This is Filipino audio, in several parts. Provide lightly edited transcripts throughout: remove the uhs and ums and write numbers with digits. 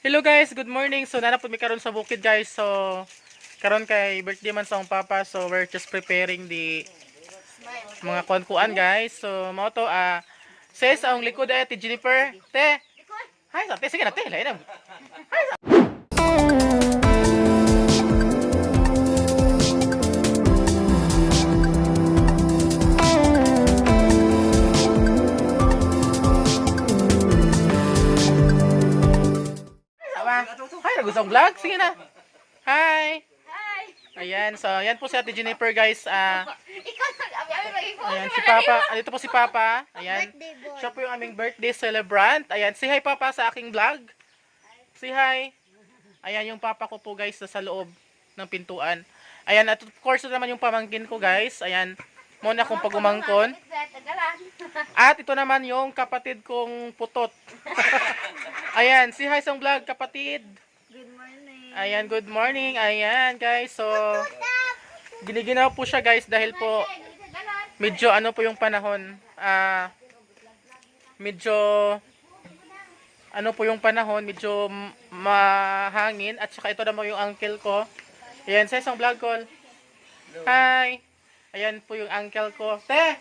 Hello guys, good morning. So nana po mi karon sa bukid guys. So karon kay birthday man sa akong papa. So we're just preparing the mga kuan-kuan guys. So mao to says ang likod ay ti Jennifer. Te. Hi, sa te sige na te. Lain na. Hi. Hi, nagusang vlog. Sige na. Hi. Hi! Ayan, so ayan po si Ate Jennifer guys. Ikaw nag-abi mag-phone. Ayan si Papa. Dito po si Papa. Ayan. Birthday boy. Siya po yung aming birthday celebrant. Ayan, say hi Papa sa aking vlog. Say hi. Ayan yung Papa ko po guys sa loob ng pintuan. Ayan, at of course naman yung pamangkin ko guys. Ayan, muna akong pagumangkon. At ito naman yung kapatid kong putot. Ayan, say hi sa vlog kapatid. Good morning. Ayan, good morning. Ayan guys, so giniginaw po siya guys dahil po medyo ano po yung panahon. Medyo ano po yung panahon, medyo mahangin at saka ito naman yung uncle ko. Ayan, sa isang vlog call. Hi. Ayan po yung uncle ko. Te!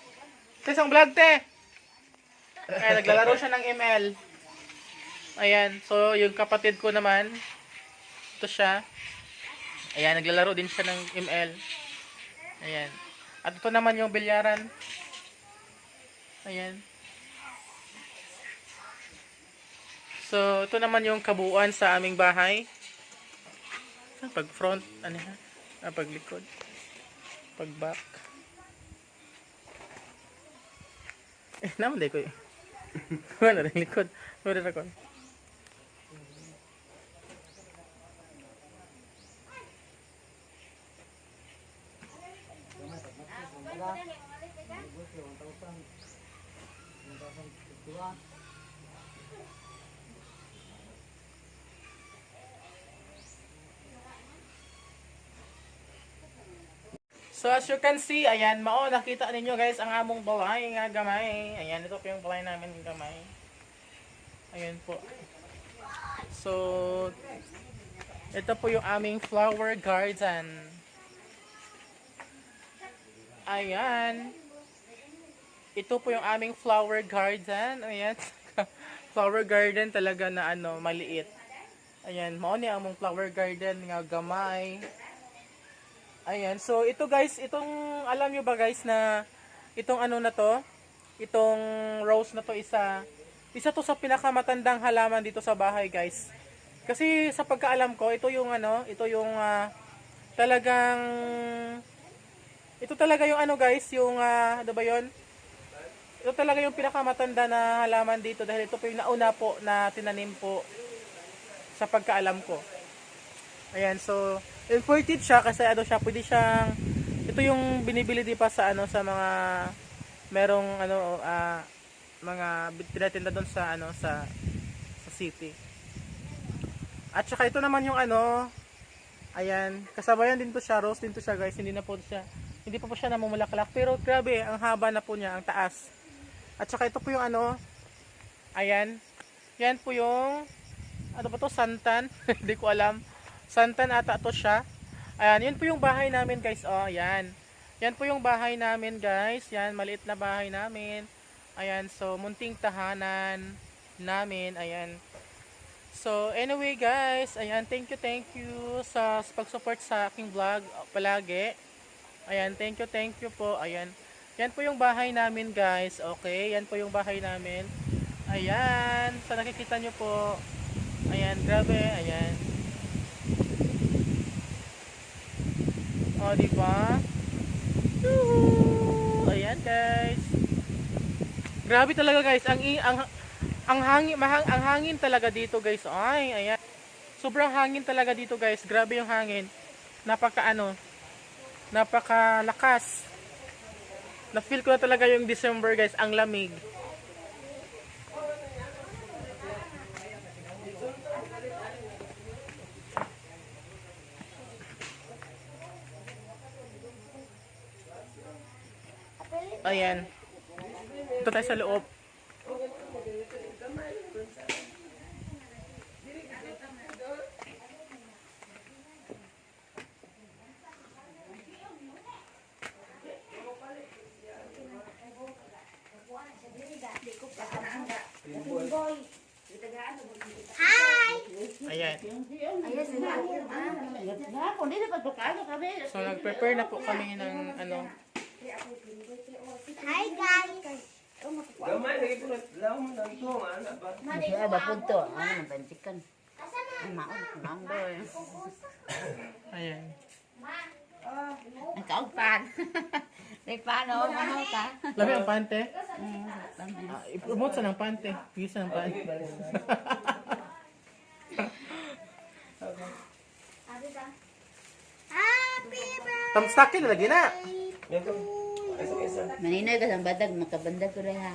Sa isang vlog, te! Ayan, naglalaro siya ng ML. Ayan, so yung kapatid ko naman, ito siya. Ayan, naglalaro din siya ng ML. Ayan. At ito naman yung bilyaran. Ayan. So, ito naman yung kabuuan sa aming bahay. Pag front, ano yan? Pag likod. Pag back. Naman di ko eh. Wala rin likod. Wala rin ako. So as you can see, ayan, nakita ninyo guys ang among balay nga gamay. Ayan, ito po yung balay namin ng gamay. Ayan po. So, ito po yung aming flower garden. Ayan. Ito po yung aming flower garden. Ayan. Flower garden talaga na ano, maliit. Ayan, mao ni among flower garden nga gamay. Ayan, so ito guys, itong alam nyo ba guys na itong ano na to, itong rose na to isa to sa pinakamatandang halaman dito sa bahay guys. Kasi sa pagkaalam ko, ito yung ano, ito yung talagang ito talaga yung ano guys, yung ano ba yun? Ito talaga yung pinakamatanda na halaman dito dahil ito po yung nauna po na tinanim po sa pagkaalam ko. Ayan, so imported siya kasi ano siya, pwede siyang ito yung binibili di pa sa ano sa mga merong ano mga tinatinda doon sa ano sa city. At saka ito naman yung ano, ayan, kasabayan din to siya, rose din to siya guys, hindi pa po siya namumulaklak pero grabe, ang haba na po niya, ang taas. At saka ito po yung ano, ayan, yan po yung ano ba to, santan, hindi ko alam. Santan ata to siya. Ayan, yun po yung bahay namin guys. Oh, ayan. Yan po yung bahay namin guys. Yan, maliit na bahay namin. Ayan, so munting tahanan namin. Ayan. So, anyway guys, ayan, thank you sa pag-support sa aking vlog palagi. Ayan, thank you po. Ayan. Yan po yung bahay namin guys. Okay, yan po yung bahay namin. Ayan, sa nakikita nyo po. Ayan, grabe. Ayan. O, diba? Ayan, guys. Grabe talaga, guys. Ang hangin talaga dito, guys. Ay, ayan. Sobrang hangin talaga dito, guys. Grabe yung hangin. Napakalakas. Na-feel ko na talaga yung December, guys. Ang lamig. Ayan. Ito tayo sa loob. Ayan. Ayos sila. Kung di na pagpapano kami. So, nag-prepare na po kami ng ano. Hi guys. Gamay lagi pula laom nang tuwa ana ba. Masaya ba punto? Ano man pansikan? Ang maon, number. Ayan. Ang kaugpan. May paano, ano ka? Labi ang pante. I-promote sa ng pante. Use sa ng pante. Happy birthday. Tamstakin na lagi na. Yato. Isa. Maninoy ka sa badag, makabandag ko rin ha.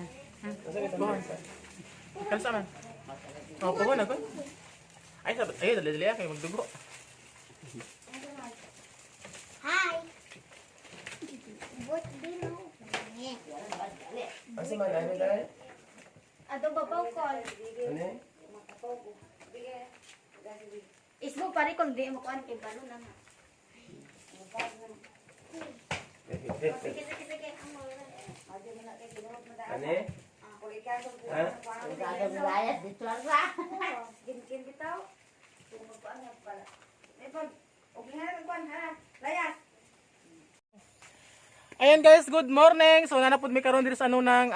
Buhan. Kalsa man. Oh, pagod na ko. Ay, sabi. Ay, dali-dali kayo magdugo. Hi. Birthday mo. Asa man ano dai? Ado babaw call. Ano? Ismo pare kung di mo kuan kay balo na. Sige. Ano? Ha? Ang layas, dito lang sa. Kin bitaw. Tumukuan na pala. Epon, okay na lang kuan ha. Layas. Ayan guys, good morning. So nanapod mi karon diri sa ano nang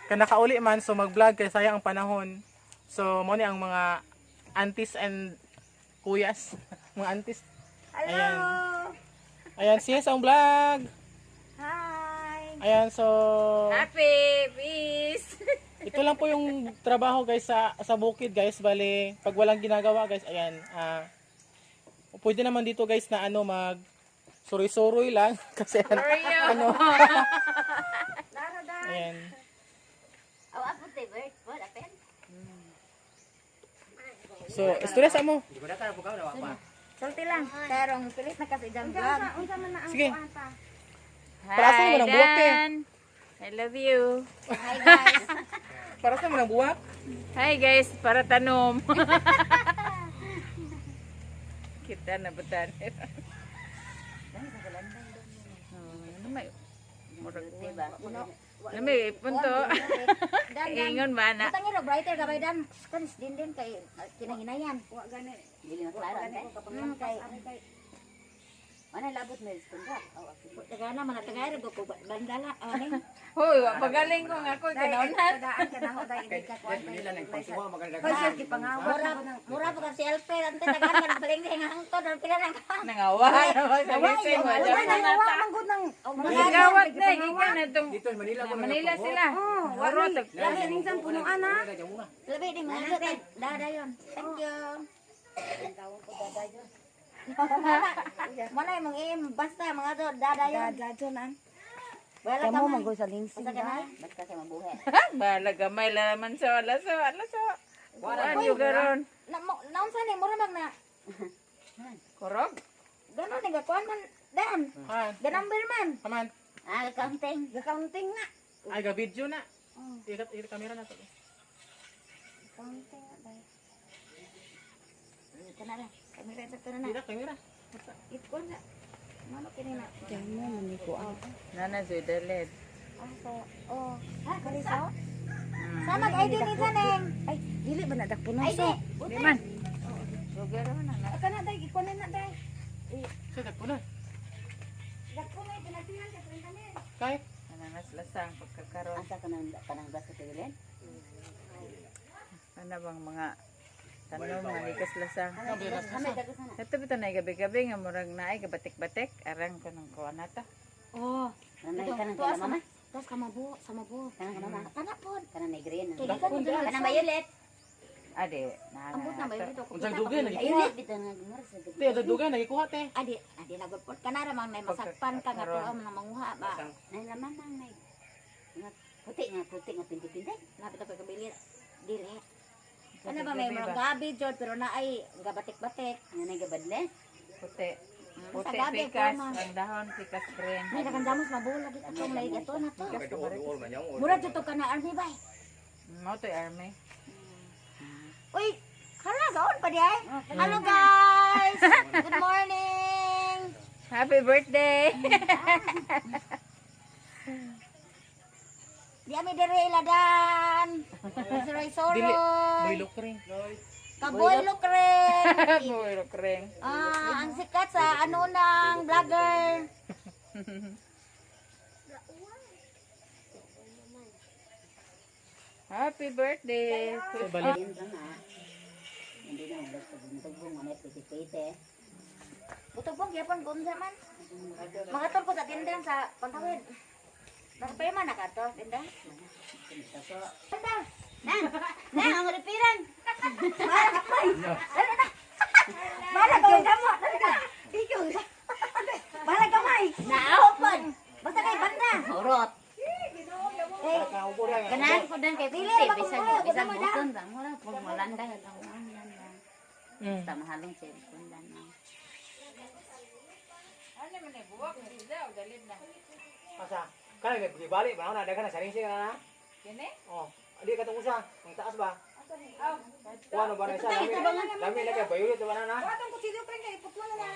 kanakauli man so mag-vlog kay sayang ang panahon. So mo ni ang mga aunties and kuyas, mga aunties. Hello. Ayan, sis ang vlog. Hi. Ayan, so Happy peace. ito lang po yung trabaho guys sa bukid guys. Bale, pag walang ginagawa guys, ayan, pwede naman dito guys na ano mag suri-suri lang kasi ano. Dara da. Ayan. Awa po, Tibert. What, apen? So, stress mo. Salti lang. Karong pilit na kasi jam vlog. Unsa man na ang Sige. kuan pa? Para sa mo ng buwak eh. I love you. Hi guys. Para sa mo ng buwak. Hi guys, para tanom. Kita na batan. Ano may Diba? ano may punto. Ingon ba na? Tangi ro brighter gabay dan. Kan din kay kinahinayan. Wa gani. Dili na klaro, ante. Kay Ano labot mo, iskunda? Oh, tagana man tagay ro ko bandala. Ani. Hoy, wa pagaling ko nga ako kanaunat. Daan ka na ho dai hindi ka kuan. Kasi di pangawa mura pa kasi LP ante tagana man paling di hangtod ang pila nang ka. Nangaway. Nagising mo. Nangawa man gud nang Gawat na, gikan na itong Manila sila. Waro labi ning san puno ana. Labi ding mga dada dadayon. Thank you. Mana yung mga basta mga dadayon. Dadayon an. Wala ka man sa lingsing ba? Ba't kasi mabuhay? Bala gamay laman sa alaso. Kuan yung garon. Naon sa ni mura mag na Korog? ganon ni gakuan man dan. Han, The number man. kaman. Counting. Counting na. Ay, ga video na. Ikat kamera na to. Counting na dai. Ito na lang. Kamera ito na na. Tidak kamera. Ito na. Mano kini na. Nana Zoy Daled. Aso. Oh. Ha, kaliso? Sa mag-ID ni Saneng. Ay, dili ba na dakpuno so? Di man. So garon na. Aka na dai, ikunin na dai. Sige, puna. Dakpuno ay pinagtihan ka printanin. Kay. Nananaslasang pagkakaroon. Asa ka nang basta tigilin? Ano bang mga tanong nga likas lasang. Kami dago sana. Ito bita na gabi-gabi nga murag naay gabatik-batik. Arang ko ng kuha na to. Oh. Nanay ka nang Tuwas mama. Tapos kamabuo, sa mabuo. Kanang ka mama. Kana pod. Kanang may green. Kaya ka mo dala. Kanang violet. Ade. Ambot na ba yun dito? Unsang dugay lagi. Violet dito nga gumara sa gabi. Te, ada dugay nagikuha te. Adi lagod pod. Kanara mang nay masakpan ka nga tuam na manguha ba. Nay laman nang nay. Nga puti nga pinti-pinti. Lapit ako kabili. Dili. Ano ba may mga gabi jod pero na ay gabatik-batik. Nga nay gabadle. Puti. Puti Sa gabi, pikas. kuha, Ang dahon pikas green. May nakandamos mabulag ito atong lay gato na to. Mura jud to kana army bay. Mo to army. Uy, hala gaon pa di ay. Hello guys. Good morning. Happy birthday! Di ami dire iladan. Sorry Dili. sorry. Boy look ring. Kaboy Lucren. Boy, kreng. Ang sikat sa ano nang vlogger. Happy birthday. So, balik. Ayun ka na. Hindi na magbuntog mo na pipipite. Butog-bog yapon gunsa man. Makator ko sa tindahan sa pagtawid. Nakapay man nakato, tindahan. Tinda. Nan, ang ripiran. Malag kamay damo. Ikaw. Malag kamay. Naopan. Basta kay banda. Urot. Ganahan ko din kay Pili, Pili. bisag bukon ba? Mura po malanda ka Basta mahalong cellphone lang. Ano man eh, buwak na sila, galit na. Asa? Kaya may balik ba? Na dagan na saring siya na. Kini? Oh, adi ka tong usa. Ang taas ba? Oh, Kuano ba na isa? Dami lagi bayulit ba na? Atong kutsilyo kring kay putlo na.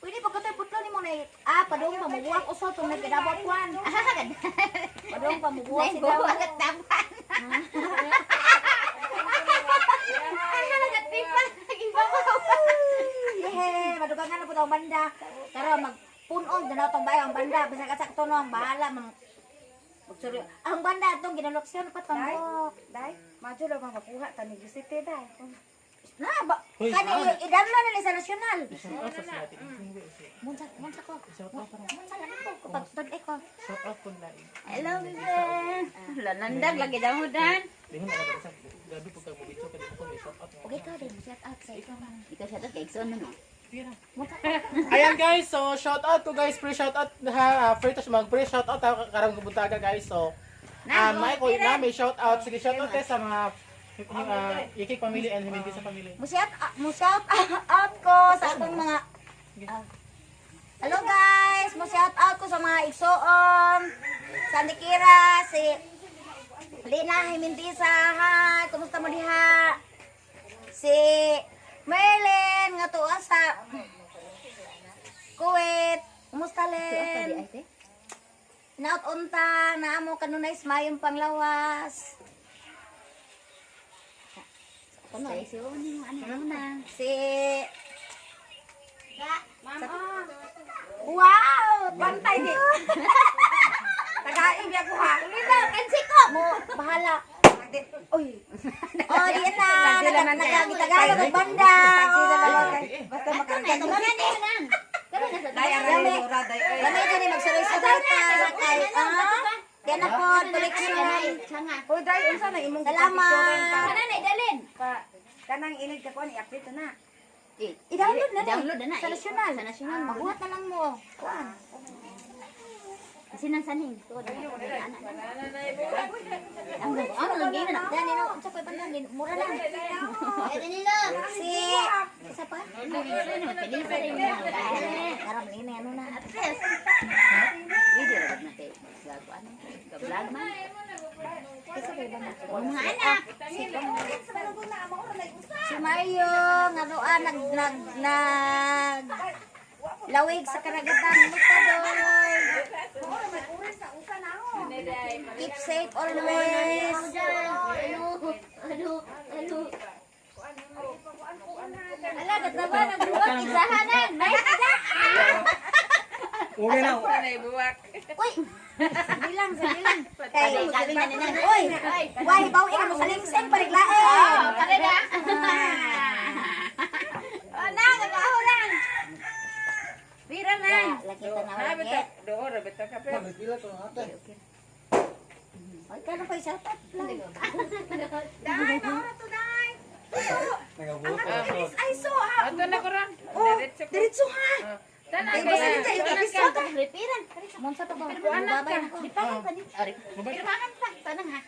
Pwede pa katay putlo ni mo na padung pamubuak uso tong nagkadabot kwan. Padung pamubuak si daw. Yehe, madugangan na po daw banda. Pero magpunon na tong bayo ang banda. Bisa ka sakto no ang bahala mang magsuryo. Ang banda atong ginaloksyon pa tambok. Dai, maju daw makuha tani gisite dai. Na ba kani idamlo na ni sa nasyonal. Shout out sa sila. Munsa ko. Shout out para. Munsa na ko kapag tod ko. Shout out po na. Hello, bebe. Lanandag lagi daw mo dan. Dingon na ka sa gabi pag mo dito kay ko may shout out. Okay ka din, shout out sa ikaw man. Ikaw siya to kay Exxon no. Ayan guys, so shout out ko guys, pre shout out ha, free to mag pre shout out karang kubuntaga guys. So may ko na may shout out, sige shout out sa mga Ikik family and hindi sa family. Mo shout out ko sa akong mga Hello guys, mo shout out ko sa mga igsoon, sa Nikira, si Lina Himintisa, hi, kumusta mo diha? Si Merlin nga tuwa sa Kuwait, kumusta Len? Naut unta, naamo kanunay mayong panglawas. Sa Exxon yung ano na. Si Wow! Pantay di! Tagain niya ko ha! Lina, kansi ko! Mo, bahala! Uy! Oh, di na! Nagagitagalan ng banda! Basta makaragano na ni! Lamay ka ni magsaray-saray ka! Kay, yan na po, koleksyon! Salamat! Kana na idalin. Kanang inig ka ko, i-update na. Eh, I-download na download na. Sa nasyonal. Sa nasyonal. Mabuhat na lang mo. Kuan. Kasi nang saning. Tuwa na. Anak. Ano lang gina na. Yan, ino. Sa pa banda din. Mura lang. Si isa pa. Pili sa rin mo. Karam ni ano na. Video na kay vlog ano. Vlog man. Isa pa banda. Mga anak. Si Mario ngaruan nag lawig sa karagatan Mutadoy. Keep safe always. Ala, nagtrabaho ng buwak, isahanan. Nice ka. Okay na. ako na ibuwak. Uy! Sabilang. Kay kami na nina. Uy! Why, bawa ikaw mo sa lingseng pariglae. Kare na. Nagkakahulan. Bira na. Lagi ta na Nabi lagi. ta, doon, rabi ta kape. Ay, kano pa isa? Dai, naura to, dai. Ay, so, ha? Ato na ko ron. Oh, Diretso ko. diretso ha. Tanan Ay, ka basta na. dito, yung Tanan episode. ka. Ripiran. Monsa to ba? Anak ka. Ripiran pa ni. Ari, Pirmahan pa. Tanang ha.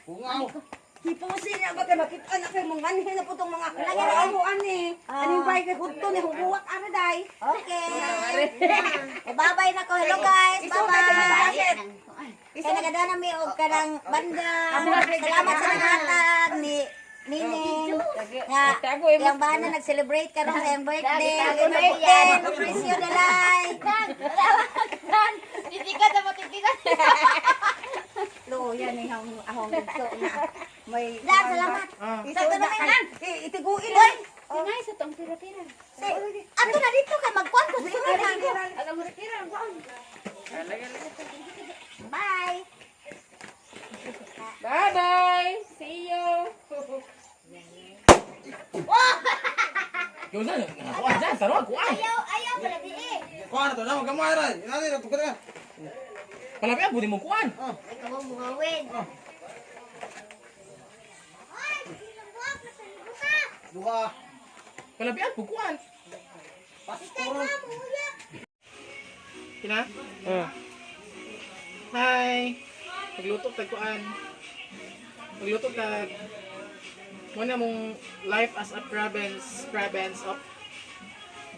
Hipusin na ba kay makita na kay mong manhin na po tong mga kalagaan ni. Aning bay kay hudto ni hubuwak ana day. Okay. Bye-bye na ko. Hello, guys. Bye-bye. Kaya nagada nami og kanang banda. Salamat sa naghatag ni Nining. Nga, yung bana nag-celebrate karon sa iyang birthday. Happy birthday. Appreciate the life. Hindi ka dapat hindi ka. Lo, yan eh, ahong ito na. May... Lan, salamat. Ah. Ito na kailan. Itiguin lang. Sinay sa tong pira-pira. Ato na dito kay magkuan ko sa inyo na. Alam mo pira ba? Bye. Bye-bye! See you! Yung saan? Kuan dyan, sarong kuan. Ayaw pala di eh. Kuha na to, na magkamay na. Inani na, tukod na. Palapian, buti mo kuan. Ikaw mo bungawin. Duha. Palapian, kuan. Pasporo. Kina? Hi! Pagluto tag kuan. Pagluto tag muna mong life as a province of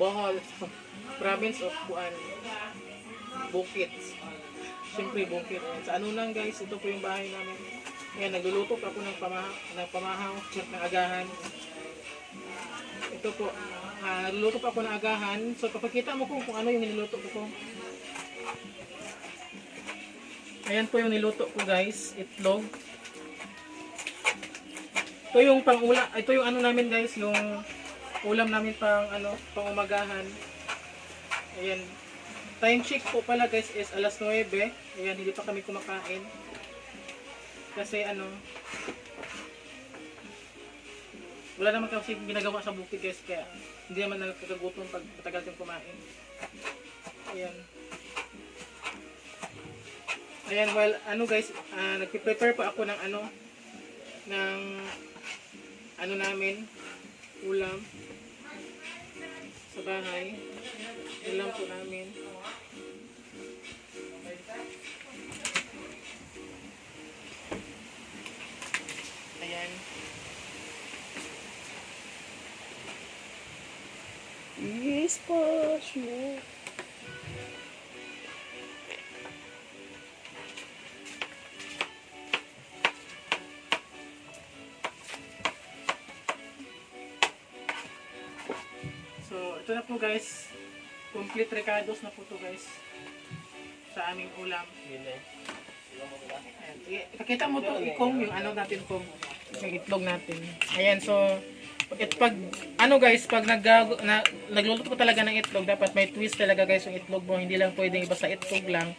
Bohol. Province of kuan. Bukit. Siyempre bukit. Ayan. Sa ano lang guys, ito po yung bahay namin. Ayan, nagluluto pa ako ng pamahaw, ng agahan. Ito po, nagluluto pa ako ng agahan. So, papakita mo kung ano yung niluluto ko. Ayan po yung niluto ko guys, itlog. Ito yung ito yung ano namin guys, yung ulam namin pang umagahan. Ayan. Time check po pala guys is alas 9. Ayan, hindi pa kami kumakain. Kasi wala naman kasi ginagawa sa bukid guys, kaya hindi naman nagkakagutom pag matagal kang kumain. Ayan. Ayan, well, guys, nagpe-prepare pa ako ng namin, ulam sa bahay. Ulam po namin. Ayan. Yes, pasyo. So, ito na po guys. Complete recados na po to guys. Sa aming ulam. Ayan. Ipakita mo to ikong yung natin kung yung itlog natin. Ayan, so pag guys, pag nagluluto ko talaga ng itlog, dapat may twist talaga guys yung itlog mo. Hindi lang pwedeng basta itlog lang.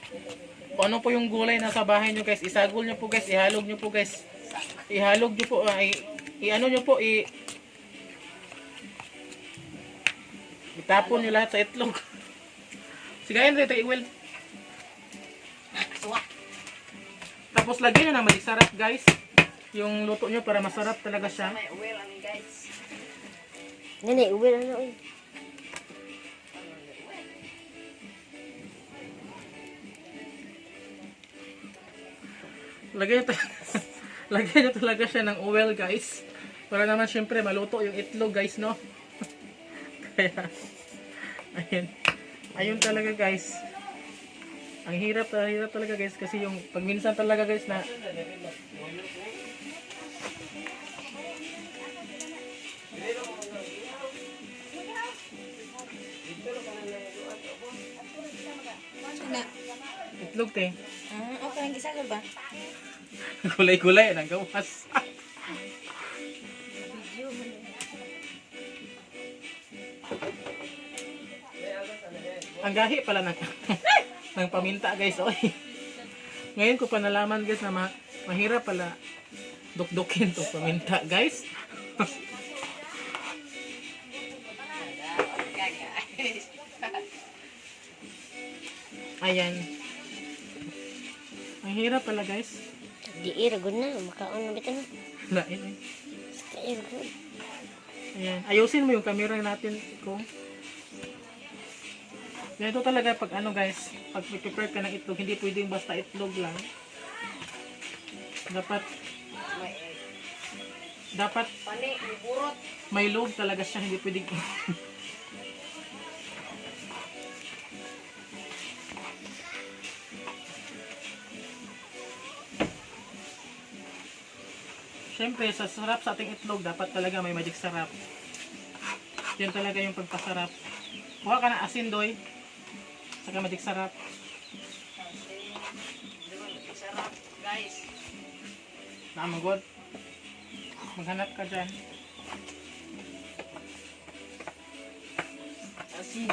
Kung ano po yung gulay na sa bahay nyo guys, isagol nyo po guys, ihalog nyo po guys. Ihalog nyo po, itapon nyo lahat sa itlog. Sigayan rito, Iwil. Tapos lagyan nyo ng magic sarap guys. Yung luto nyo para masarap talaga siya. Nene, uwi na uwi. Lagyan nyo, lagyan nyo talaga siya ng oil guys. Para naman syempre maluto yung itlog guys, no? Kaya, ayun talaga guys. Ang hirap talaga guys kasi yung pagminsan talaga guys na itlog te. Okay, ang gisagol ba? Gulay-gulay nang gawas. Ang gahi pala ng paminta guys, oy. Ngayon ko pa nalaman guys na mahirap pala dukdukin to paminta guys. Ayan. Ang hirap pala guys. Diir gud na makaon na bitan. Lain eh. Diir gud. Ayan. Ayusin mo yung camera natin kung. Ganito talaga pag guys, pag prepare ka ng itlog, hindi pwedeng basta itlog lang. Dapat may loob talaga siya, hindi pwedeng Siyempre, sa sarap sa ating itlog, dapat talaga may magic sarap. Yan talaga yung pagpasarap. Kuha ka ng asin, doy. Saka magic sarap. Namagod. Maghanap ka dyan. Asin.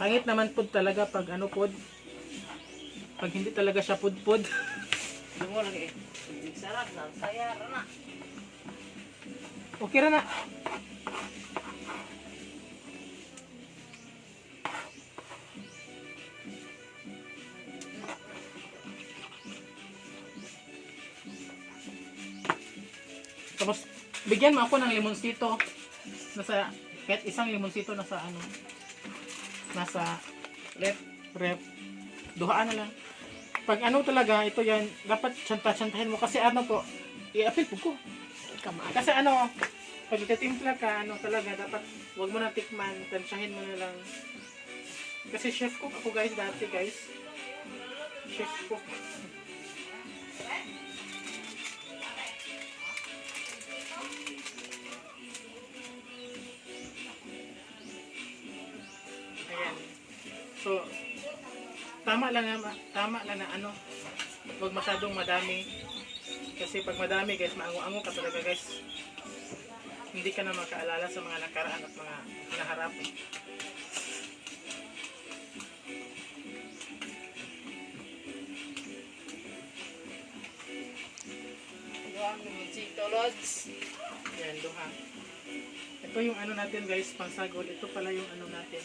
Pangit naman pod talaga pag ano pod. Pag hindi talaga siya pud-pud. Dumol lagi. Sarap na. Saya na. Okay ra na. Tapos, bigyan mo ako ng limonsito. Nasa, kahit isang limonsito nasa ano, nasa rep. Duhaan na lang. Pag ano talaga, ito yan, dapat tsanta-tsantahin mo. Kasi ano po, i-appeal po ko. Kasi ano, pag ititimpla ka, ano talaga, dapat huwag mo na tikman, tansyahin mo na lang. Kasi chef cook ako guys, dati guys. Chef cook. Ayan. So, tama lang na ano, huwag masyadong madami. Kasi pag madami guys, maango-ango ka talaga guys. Hindi ka na makaalala sa mga nakaraan at mga naharap. Duha limonsito, Lods. Ayan, duha. Ito yung ano natin guys, pangsagol. Ito pala yung ano natin.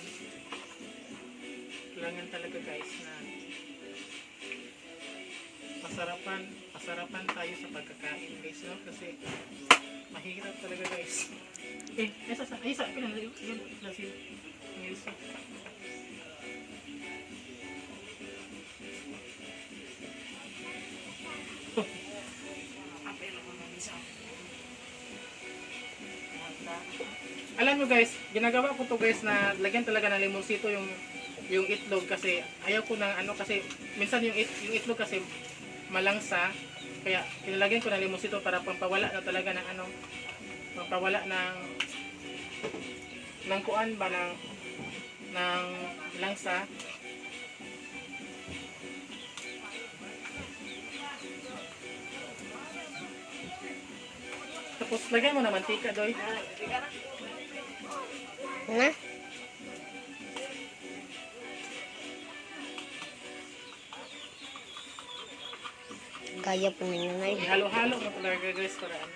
Kailangan talaga guys na pasarapan tayo sa pagkakain guys, no? Kasi mahirap talaga guys. Isa, pinalayo, yun, kasi, isa. Alam nyo guys, ginagawa ko to guys na lagyan talaga ng limonsito yung itlog kasi ayaw ko ng ano kasi minsan yung itlog kasi malangsa kaya pinalagyan ko ng limonsito para pampawala na talaga ng ano pampawala ng kuan ba ng langsa. Tapos lagyan mo na mantika doy. Na? Kaya po na nanay. Halo-halo mo talaga guys para ano.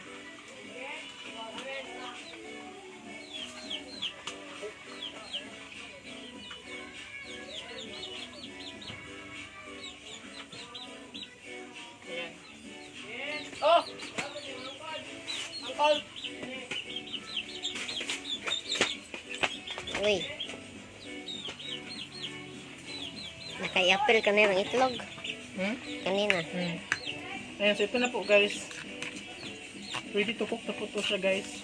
Ayan. Oh! Uncle! Uy. Nakay-apple ka na yung itlog. Kanina. Ayan, so ito na po guys. Ready to cook na po to siya guys.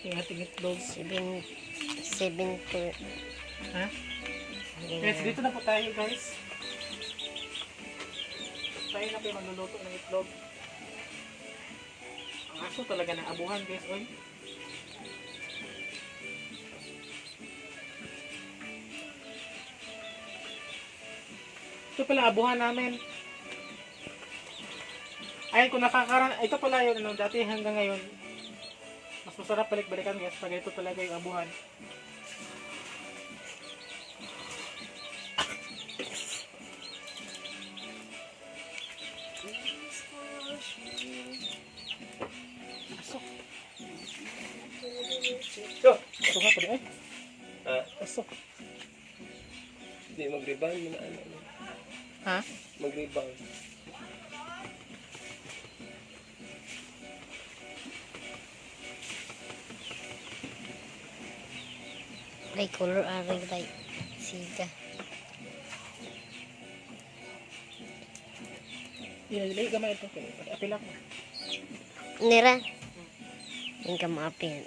Yung ating itlog. 7 to... Ha? Guys, dito na po tayo guys. Tayo na po yung magluluto ng itlog. Ang aso talaga ng abuhan guys. Oy. Ito pala abuhan namin. Ayan, kung ito pala yun, ano, dati hanggang ngayon, mas masarap balik-balikan guys, pag ito talaga yung abuhan. Asok. Asok nga pala eh. Ha? Asok. Hindi, mag-rebound mo na ano. Ha? Mag-rebound. Ay, color aring like siga. Ilagay gamay ito. Apilak mo. Nira. Yung ka maapin.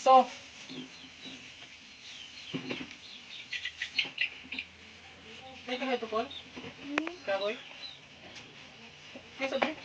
Aso. May ka ito, Paul? Karoy? May sabi?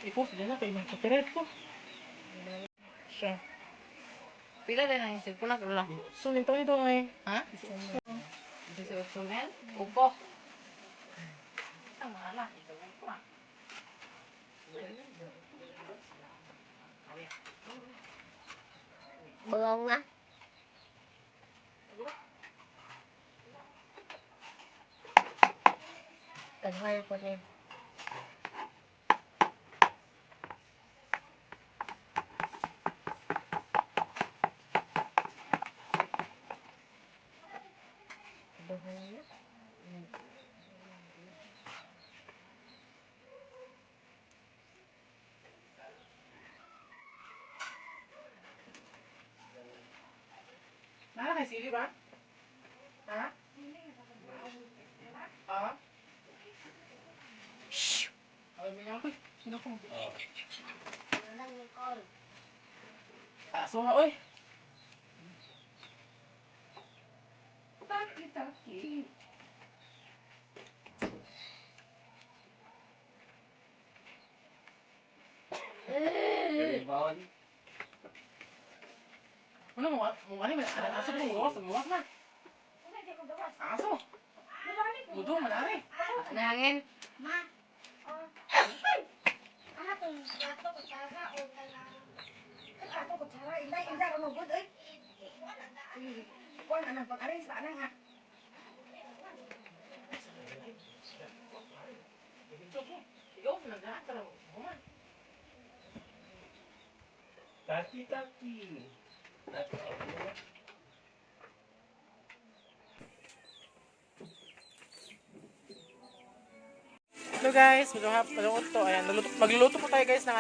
I-post din na kayo ng copyright ko. Siya. Pila din ang isip ko na kala. So, nito ay. Ha? 18 mil? Upo. Ang mahala. Bawang na. Kanwal ko rin. Nala kay sili ba? Ha? Ah? Shhh! Ay, may ako. Sino ko? Aso nga, oy! Taki-taki. Bawal. Ano mo? Ano mo? Aso mo? Gawas na. Aso! Mudo, malari. Nangin. Taki-taki. Hello guys, magluluto. Ayan, magluluto po tayo guys ng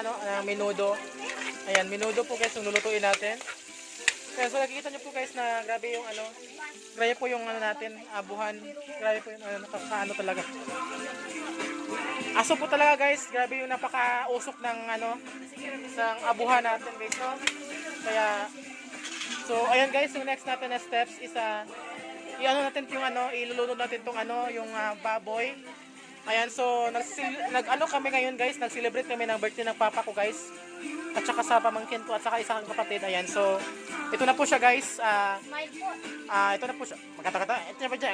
menudo. Ayan, menudo po guys yung lulutuin natin. Kaya so nakikita niyo po guys na grabe yung grabe po yung natin, abuhan. Grabe po yung nakakaano talaga. Aso po talaga guys, grabe yung napakausok ng ng abuhan natin guys, no? Kaya so ayan guys, yung next natin na steps is natin yung iluluto natin tong yung baboy. Ayan, so kami ngayon guys, nag-celebrate kami ng birthday ng papa ko guys. At saka sa pamangkin ko at saka isang kapatid. Ayan, so ito na po siya guys. Ito na po siya. Magkata-kata. Ito na po siya.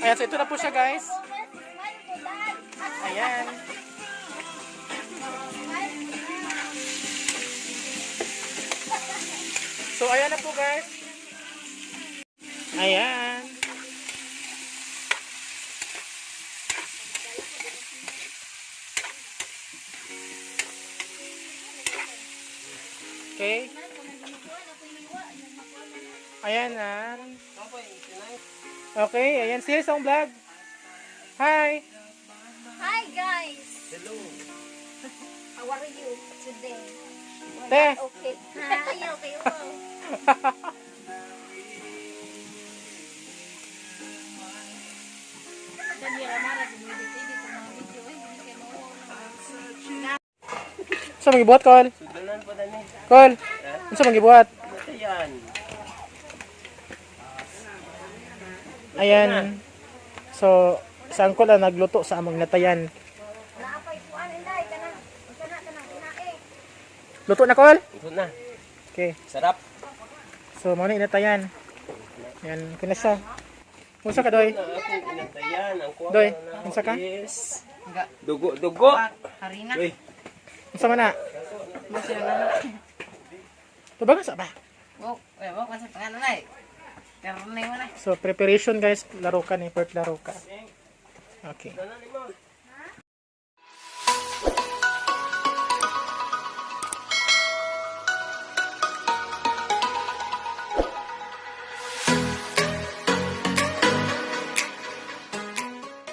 Ayan, so ito na po siya guys. Ayan. So ayan na po guys. Ayan. Okay. Ayan na. Okay, ayan. See you sa vlog. Hi. Hi guys! Hello. How are you today? Te. Okay. Hi, okay po. Sa magibuhat, Col? Sudanan pa dani. Col? Sa magibuhat? Matayan. Ayan. So, saan ko lang nagluto sa among natayan. Naapay kuan inday kana. Kana kinae. Luto na, Col? Ito na. Okay. Sarap. So, muna inatayan. Ayan, kinasa. Unsa ka, Doy? Na akong inatayan. Ang kuha Doy, na unsa ka? is dugo. Harina. Uy. Unsa man na? Masya na. Tubaga sa ba? Wok kasi pangalan ay. Karne mo na. So, preparation guys. Laro ka ni. First laro ka. Okay. Dala ni mo.